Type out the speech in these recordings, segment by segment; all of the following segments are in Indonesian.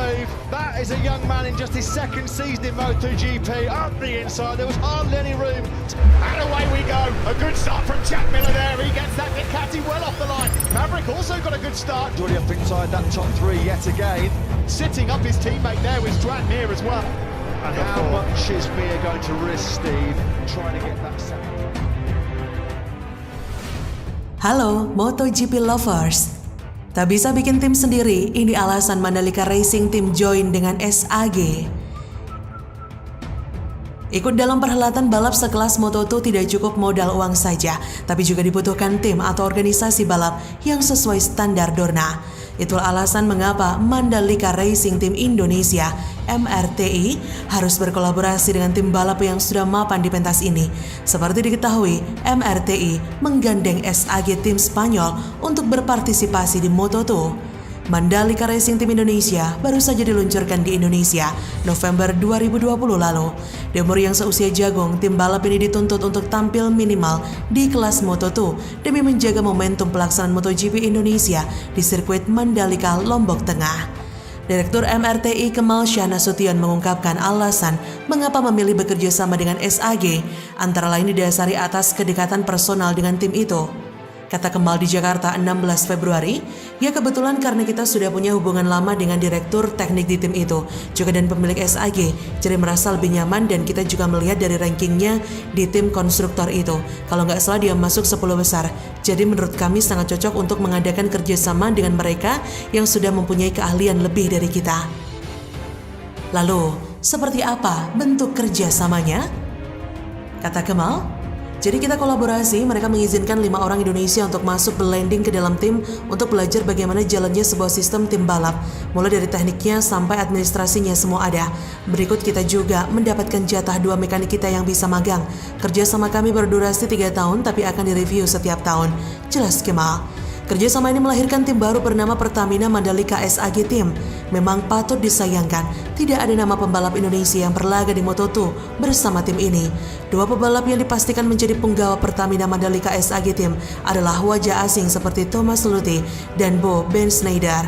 believe. That is a young man in just his second season in MotoGP. Up the inside, there was hardly any room. And away we go. A good start from Jack Miller there. He gets that Ducati well off the line. Maverick also got a good start. Already up inside that top three yet again. Sitting up his teammate there was Strat Mir as well. And how much is Mir going to risk, Steve, trying to get that second? Halo MotoGP lovers. Tak bisa bikin tim sendiri, ini alasan Mandalika Racing Team join dengan SAG. Ikut dalam perhelatan balap sekelas Moto2 tidak cukup modal uang saja, tapi juga dibutuhkan tim atau organisasi balap yang sesuai standar Dorna. Itulah alasan mengapa Mandalika Racing Team Indonesia (MRTI) harus berkolaborasi dengan tim balap yang sudah mapan di pentas ini. Seperti diketahui, MRTI menggandeng SAG tim Spanyol untuk berpartisipasi di Moto2. Mandalika Racing Team Indonesia baru saja diluncurkan di Indonesia November 2020 lalu. Di umur yang seusia jagung, tim balap ini dituntut untuk tampil minimal di kelas Moto2 demi menjaga momentum pelaksanaan MotoGP Indonesia di sirkuit Mandalika, Lombok Tengah. Direktur MRTI Kemal Syahnasution mengungkapkan alasan mengapa memilih bekerja sama dengan SAG, antara lain didasari atas kedekatan personal dengan tim itu. Kata Kemal di Jakarta 16 Februari, ya kebetulan karena kita sudah punya hubungan lama dengan direktur teknik di tim itu, juga dan pemilik SAG, jadi merasa lebih nyaman dan kita juga melihat dari rankingnya di tim konstruktor itu. Kalau nggak salah dia masuk 10 besar, jadi menurut kami sangat cocok untuk mengadakan kerjasama dengan mereka yang sudah mempunyai keahlian lebih dari kita. Lalu, seperti apa bentuk kerjasamanya? Kata Kemal, jadi kita kolaborasi, mereka mengizinkan 5 orang Indonesia untuk masuk blending ke dalam tim untuk belajar bagaimana jalannya sebuah sistem tim balap. Mulai dari tekniknya sampai administrasinya semua ada. Berikut kita juga mendapatkan jatah 2 mekanik kita yang bisa magang. Kerja sama kami berdurasi 3 tahun tapi akan direview setiap tahun. Jelas Kemal. Kerjasama ini melahirkan tim baru bernama Pertamina Mandalika SAG Team. Memang patut disayangkan, tidak ada nama pembalap Indonesia yang berlaga di Moto2 bersama tim ini. 2 pebalap yang dipastikan menjadi penggawa Pertamina Mandalika SAG Team adalah wajah asing seperti Thomas Luthi dan Bo Ben Schneider.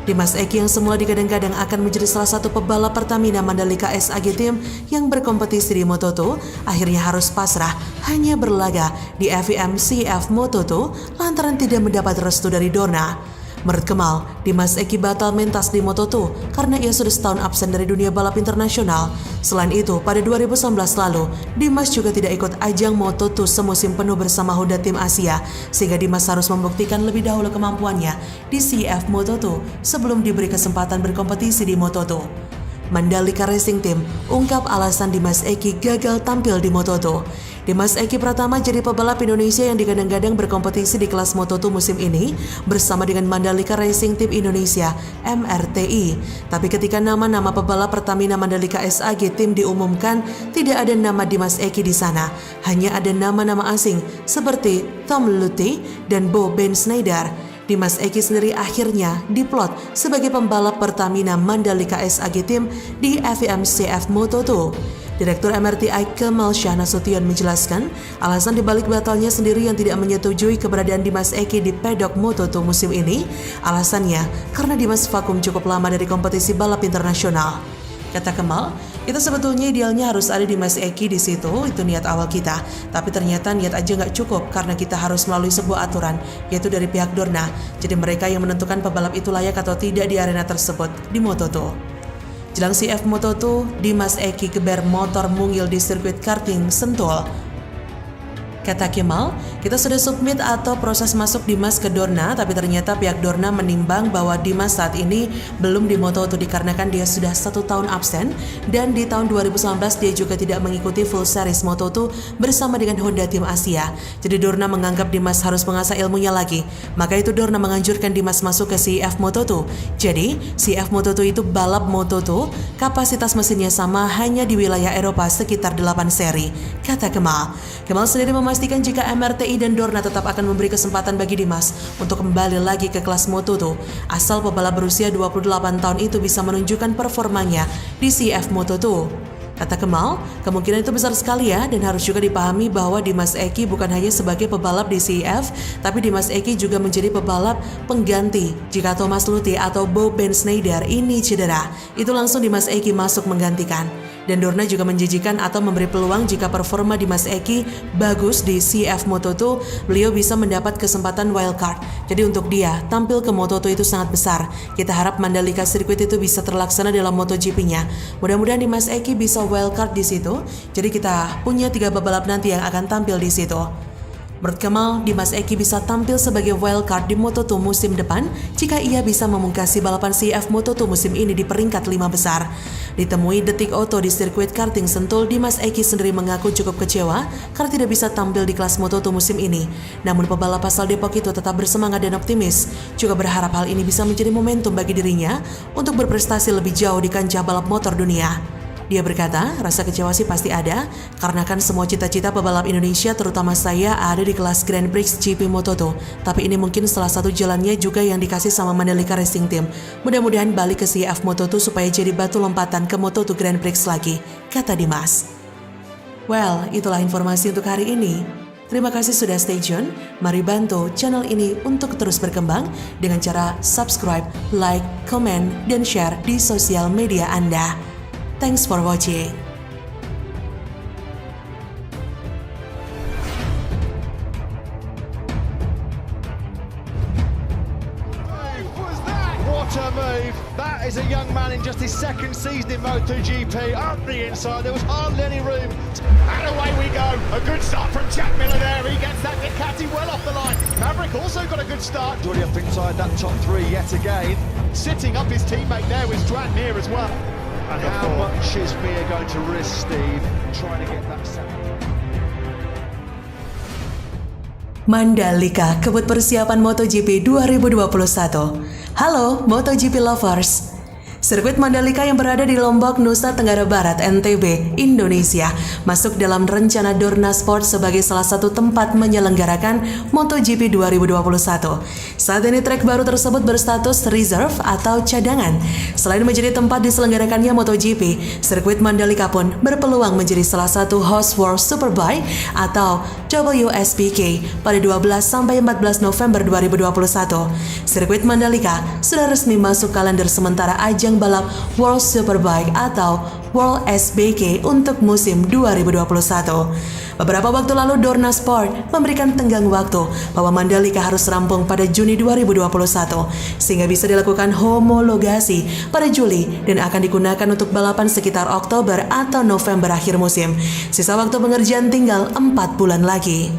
Dimas Eki yang semula digadang-gadang akan menjadi salah satu pebalap Pertamina Mandalika SAG Team yang berkompetisi di Moto2, akhirnya harus pasrah hanya berlaga di FIM CF Moto2 lantaran tidak mendapat restu dari Dorna. Menurut Kemal, Dimas Eki batal mentas di Moto2 karena ia sudah setahun absen dari dunia balap internasional. Selain itu, pada 2019 lalu, Dimas juga tidak ikut ajang Moto2 semusim penuh bersama Honda Tim Asia, sehingga Dimas harus membuktikan lebih dahulu kemampuannya di CF Moto2 sebelum diberi kesempatan berkompetisi di Moto2. Mandalika Racing Team ungkap alasan Dimas Eki gagal tampil di Moto2. Dimas Eki Pratama jadi pebalap Indonesia yang digadang-gadang berkompetisi di kelas Moto2 musim ini bersama dengan Mandalika Racing Team Indonesia (MRTI). Tapi ketika nama-nama pebalap Pertamina Mandalika SAG Team diumumkan, tidak ada nama Dimas Eki di sana. Hanya ada nama-nama asing seperti Tom Luthi dan Bo Ben Schneider. Dimas Eki sendiri akhirnya diplot sebagai pembalap Pertamina Mandalika SAG Team di FIM CF Moto2. Direktur MRTI Kemal Syahnasution menjelaskan alasan dibalik batalnya sendiri yang tidak menyetujui keberadaan Dimas Eki di pedok Moto2 musim ini. Alasannya karena Dimas vakum cukup lama dari kompetisi balap internasional. Kata Kemal, kita sebetulnya idealnya harus ada Dimas Eki di situ, itu niat awal kita. Tapi ternyata niat aja nggak cukup karena kita harus melalui sebuah aturan, yaitu dari pihak Dorna. Jadi mereka yang menentukan pebalap itu layak atau tidak di arena tersebut di Moto2. Jelang CF Moto2, Dimas Eki geber motor mungil di sirkuit karting Sentul. Kata Kemal, kita sudah submit atau proses masuk Dimas ke Dorna, tapi ternyata pihak Dorna menimbang bahwa Dimas saat ini belum di Moto2 dikarenakan dia sudah 1 tahun absen dan di tahun 2019 dia juga tidak mengikuti full series Moto2 bersama dengan Honda Tim Asia. Jadi Dorna menganggap Dimas harus mengasah ilmunya lagi. Maka itu Dorna menganjurkan Dimas masuk ke CF Moto2. Jadi CF Moto2 itu balap Moto2, kapasitas mesinnya sama hanya di wilayah Eropa sekitar 8 seri. Kata Kemal. Kemal sendiri memastikan jika MRTI dan Dorna tetap akan memberi kesempatan bagi Dimas untuk kembali lagi ke kelas Moto2 asal pebalap berusia 28 tahun itu bisa menunjukkan performanya di CF Moto2. Kata Kemal, kemungkinan itu besar sekali ya, dan harus juga dipahami bahwa Dimas Eki bukan hanya sebagai pebalap di CEF, tapi Dimas Eki juga menjadi pebalap pengganti jika Thomas Luthi atau Bo Bendsneyder ini cedera. Itu langsung Dimas Eki masuk menggantikan. Dan Dorna juga menjanjikan atau memberi peluang jika performa Dimas Eki bagus di CEF Moto2, beliau bisa mendapat kesempatan wildcard. Jadi untuk dia, tampil ke Moto2 itu sangat besar. Kita harap Mandalika sirkuit itu bisa terlaksana dalam MotoGP-nya. Mudah-mudahan Dimas Eki bisa wildcard di situ. Jadi kita punya 3 pebalap nanti yang akan tampil di situ. Menurut Kemal, Dimas Eki bisa tampil sebagai wildcard di Moto2 musim depan jika ia bisa memungkasi balapan CEF Moto2 musim ini di peringkat 5 besar. Ditemui Detik Auto di sirkuit karting Sentul, Dimas Eki sendiri mengaku cukup kecewa karena tidak bisa tampil di kelas Moto2 musim ini. Namun pebalap asal Depok itu tetap bersemangat dan optimis, juga berharap hal ini bisa menjadi momentum bagi dirinya untuk berprestasi lebih jauh di kancah balap motor dunia. Dia berkata, rasa kecewa sih pasti ada, karena kan semua cita-cita pebalap Indonesia terutama saya ada di kelas Grand Prix GP Moto2. Tapi ini mungkin salah satu jalannya juga yang dikasih sama Mandalika Racing Team. Mudah-mudahan balik ke CEF Moto2 supaya jadi batu lompatan ke Moto2 Grand Prix lagi, kata Dimas. Well, itulah informasi untuk hari ini. Terima kasih sudah stay tune. Mari bantu channel ini untuk terus berkembang dengan cara subscribe, like, komen, dan share di sosial media Anda. Thanks for watching. What a move. That is a young man in just his second season in MotoGP. Up the inside, there was hardly any room. And away we go. A good start from Jack Miller there. He gets that Ducati well off the line. Maverick also got a good start. Already up inside that top 3 yet again. Sitting up his teammate there with Stratnir as well. And how much is Mia going to risk, Steve, trying to get that second? Mandalika kebut persiapan MotoGP 2021. Halo MotoGP lovers. Sirkuit Mandalika yang berada di Lombok, Nusa Tenggara Barat, NTB, Indonesia, masuk dalam rencana Dorna Sport sebagai salah satu tempat menyelenggarakan MotoGP 2021. Saat ini trek baru tersebut berstatus reserve atau cadangan. Selain menjadi tempat diselenggarakannya MotoGP, sirkuit Mandalika pun berpeluang menjadi salah satu host World Superbike atau WSBK pada 12 sampai 14 November 2021. Sirkuit Mandalika sudah resmi masuk kalender sementara ajang balap World Superbike atau World SBK untuk musim 2021. Beberapa waktu lalu Dorna Sport memberikan tenggang waktu bahwa Mandalika harus rampung pada Juni 2021 sehingga bisa dilakukan homologasi pada Juli dan akan digunakan untuk balapan sekitar Oktober atau November akhir musim. Sisa waktu pengerjaan tinggal 4 bulan lagi.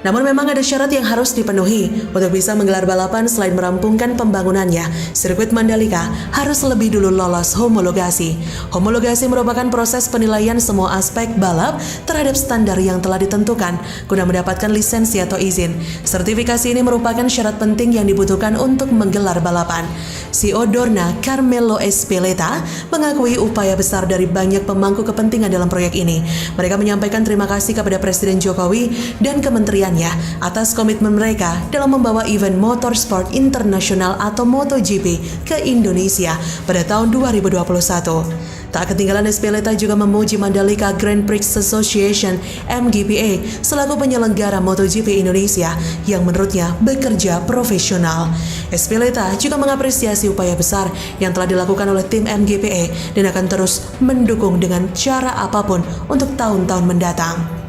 Namun memang ada syarat yang harus dipenuhi untuk bisa menggelar balapan. Selain merampungkan pembangunannya, sirkuit Mandalika harus lebih dulu lolos homologasi. Homologasi merupakan proses penilaian semua aspek balap terhadap standar yang telah ditentukan guna mendapatkan lisensi atau izin. Sertifikasi ini merupakan syarat penting yang dibutuhkan untuk menggelar balapan. CEO Dorna, Carmelo Espeleta, mengakui upaya besar dari banyak pemangku kepentingan dalam proyek ini. Mereka menyampaikan terima kasih kepada Presiden Jokowi dan Kementerian atas komitmen mereka dalam membawa event motorsport internasional atau MotoGP ke Indonesia pada tahun 2021. Tak ketinggalan, Espeleta juga memuji Mandalika Grand Prix Association (MGPA) selaku penyelenggara MotoGP Indonesia yang menurutnya bekerja profesional. Espeleta juga mengapresiasi upaya besar yang telah dilakukan oleh tim MGPA dan akan terus mendukung dengan cara apapun untuk tahun-tahun mendatang.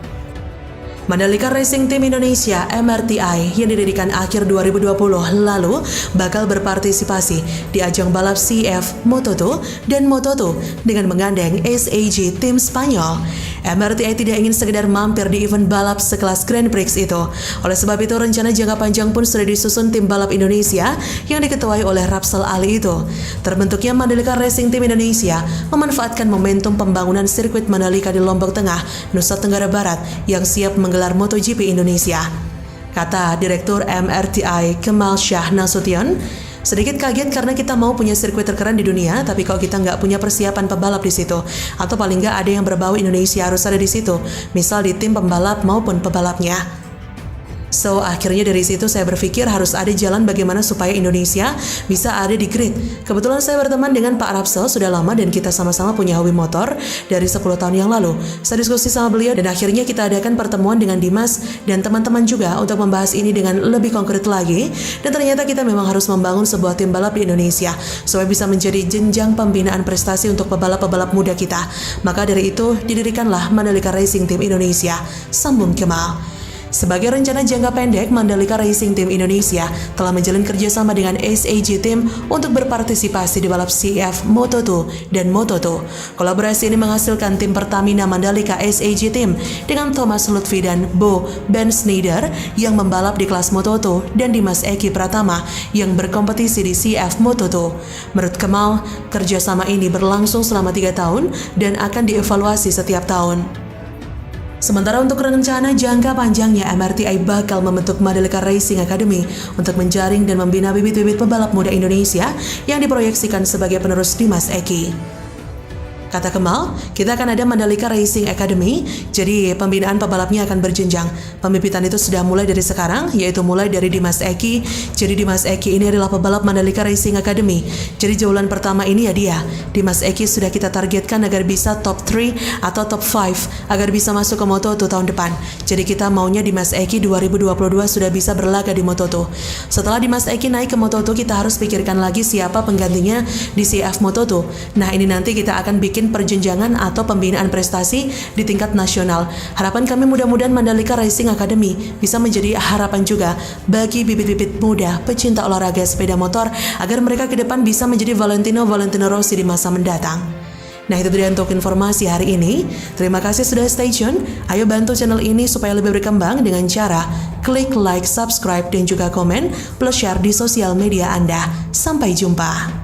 Mandalika Racing Team Indonesia (MRTI) yang didirikan akhir 2020 lalu bakal berpartisipasi di ajang balap CEF Moto2 dan Moto2 dengan menggandeng SAG tim Spanyol. MRTI tidak ingin sekedar mampir di event balap sekelas Grand Prix itu. Oleh sebab itu, rencana jangka panjang pun sudah disusun tim balap Indonesia yang diketuai oleh Rapsel Ali itu. Terbentuknya Mandalika Racing Team Indonesia memanfaatkan momentum pembangunan sirkuit Mandalika di Lombok Tengah, Nusa Tenggara Barat yang siap menggelar MotoGP Indonesia. Kata Direktur MRTI Kemal Shah Nasution, sedikit kaget karena kita mau punya sirkuit terkeren di dunia, tapi kok kita nggak punya persiapan pebalap di situ, atau paling nggak ada yang berbau Indonesia harus ada di situ, misal di tim pembalap maupun pebalapnya. So, akhirnya dari situ saya berpikir harus ada jalan bagaimana supaya Indonesia bisa ada di grid. Kebetulan saya berteman dengan Pak Rapsel sudah lama dan kita sama-sama punya hobi motor dari 10 tahun yang lalu. Saya diskusi sama beliau dan akhirnya kita adakan pertemuan dengan Dimas dan teman-teman juga untuk membahas ini dengan lebih konkret lagi. Dan ternyata kita memang harus membangun sebuah tim balap di Indonesia supaya bisa menjadi jenjang pembinaan prestasi untuk pebalap-pebalap muda kita. Maka dari itu didirikanlah Mandalika Racing Team Indonesia, sambung Kemal. Sebagai rencana jangka pendek, Mandalika Racing Team Indonesia telah menjalin kerjasama dengan SAG Team untuk berpartisipasi di balap CEF Moto2 dan Moto2. Kolaborasi ini menghasilkan tim Pertamina Mandalika SAG Team dengan Thomas Lutfi dan Bo Ben Schneider yang membalap di kelas Moto2 dan Dimas Eki Pratama yang berkompetisi di CEF Moto2. Menurut Kemal, kerjasama ini berlangsung selama 3 tahun dan akan dievaluasi setiap tahun. Sementara untuk rencana jangka panjangnya, MRTI bakal membentuk Mandalika Racing Academy untuk menjaring dan membina bibit-bibit pebalap muda Indonesia yang diproyeksikan sebagai penerus Dimas Eki. Kata Kemal, kita akan ada Mandalika Racing Academy, jadi pembinaan pebalapnya akan berjenjang. Pembibitan itu sudah mulai dari sekarang, yaitu mulai dari Dimas Eki. Jadi Dimas Eki ini adalah pebalap Mandalika Racing Academy. Jadi jaulan pertama ini ya dia. Dimas Eki sudah kita targetkan agar bisa top 3 atau top 5, agar bisa masuk ke Moto2 tahun depan. Jadi kita maunya Dimas Eki 2022 sudah bisa berlaga di Moto2. Setelah Dimas Eki naik ke Moto2, kita harus pikirkan lagi siapa penggantinya di CF Moto2. Nah ini nanti kita akan bikin perjenjangan atau pembinaan prestasi di tingkat nasional. Harapan kami mudah-mudahan Mandalika Racing Academy bisa menjadi harapan juga bagi bibit-bibit muda pecinta olahraga sepeda motor agar mereka ke depan bisa menjadi Valentino Rossi di masa mendatang. Nah itu dia untuk informasi hari ini. Terima kasih sudah stay tune. Ayo bantu channel ini supaya lebih berkembang dengan cara klik like, subscribe, dan juga komen, plus share di sosial media Anda. Sampai jumpa.